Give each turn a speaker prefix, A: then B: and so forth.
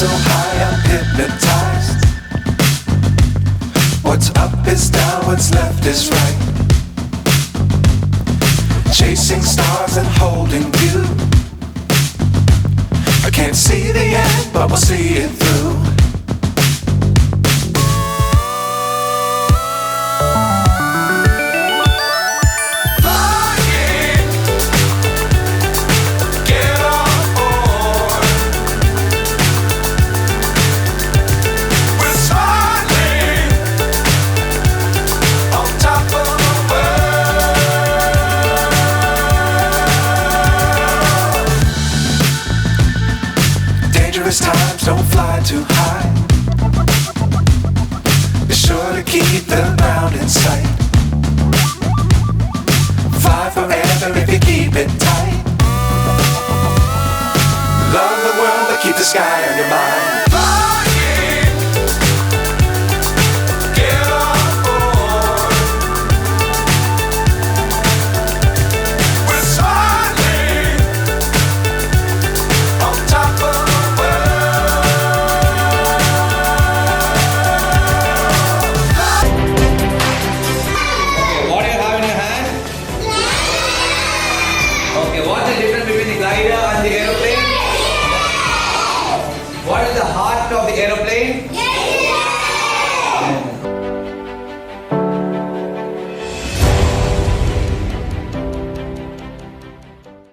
A: so high I'm hypnotized. What's up is down, what's left is right. Chasing stars and holding you. I can't see the end, but we'll see it through. Times don't fly too high. Be sure to keep the ground in sight. Fly forever if you keep it tight. Love the world but keep the sky on your mind.
B: What is the heart of the aeroplane?